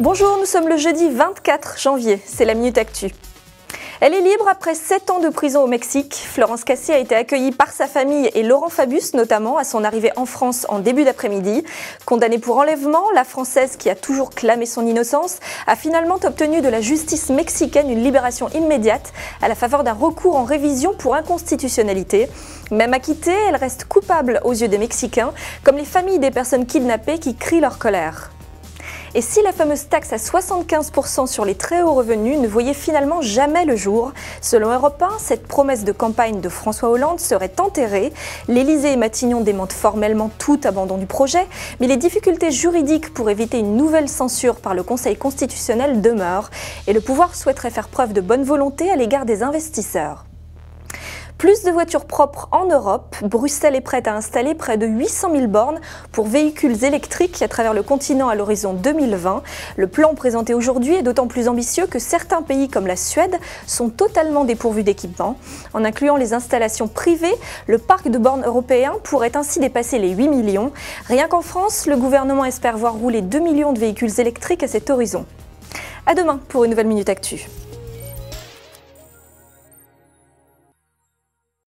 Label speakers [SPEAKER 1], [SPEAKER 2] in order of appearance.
[SPEAKER 1] Bonjour, nous sommes le jeudi 24 janvier, c'est la Minute Actu. Elle est libre après 7 ans de prison au Mexique. Florence Cassé a été accueillie par sa famille et Laurent Fabius notamment à son arrivée en France en début d'après-midi. Condamnée pour enlèvement, la Française, qui a toujours clamé son innocence, a finalement obtenu de la justice mexicaine une libération immédiate à la faveur d'un recours en révision pour inconstitutionnalité. Même acquittée, elle reste coupable aux yeux des Mexicains, comme les familles des personnes kidnappées qui crient leur colère. Et si la fameuse taxe à 75% sur les très hauts revenus ne voyait finalement jamais le jour, selon Europe 1, cette promesse de campagne de François Hollande serait enterrée. L'Élysée et Matignon démentent formellement tout abandon du projet, mais les difficultés juridiques pour éviter une nouvelle censure par le Conseil constitutionnel demeurent, et le pouvoir souhaiterait faire preuve de bonne volonté à l'égard des investisseurs. Plus de voitures propres en Europe, Bruxelles est prête à installer près de 800 000 bornes pour véhicules électriques à travers le continent à l'horizon 2020. Le plan présenté aujourd'hui est d'autant plus ambitieux que certains pays comme la Suède sont totalement dépourvus d'équipements. En incluant les installations privées, le parc de bornes européen pourrait ainsi dépasser les 8 millions. Rien qu'en France, le gouvernement espère voir rouler 2 millions de véhicules électriques à cet horizon. À demain pour une nouvelle Minute Actu.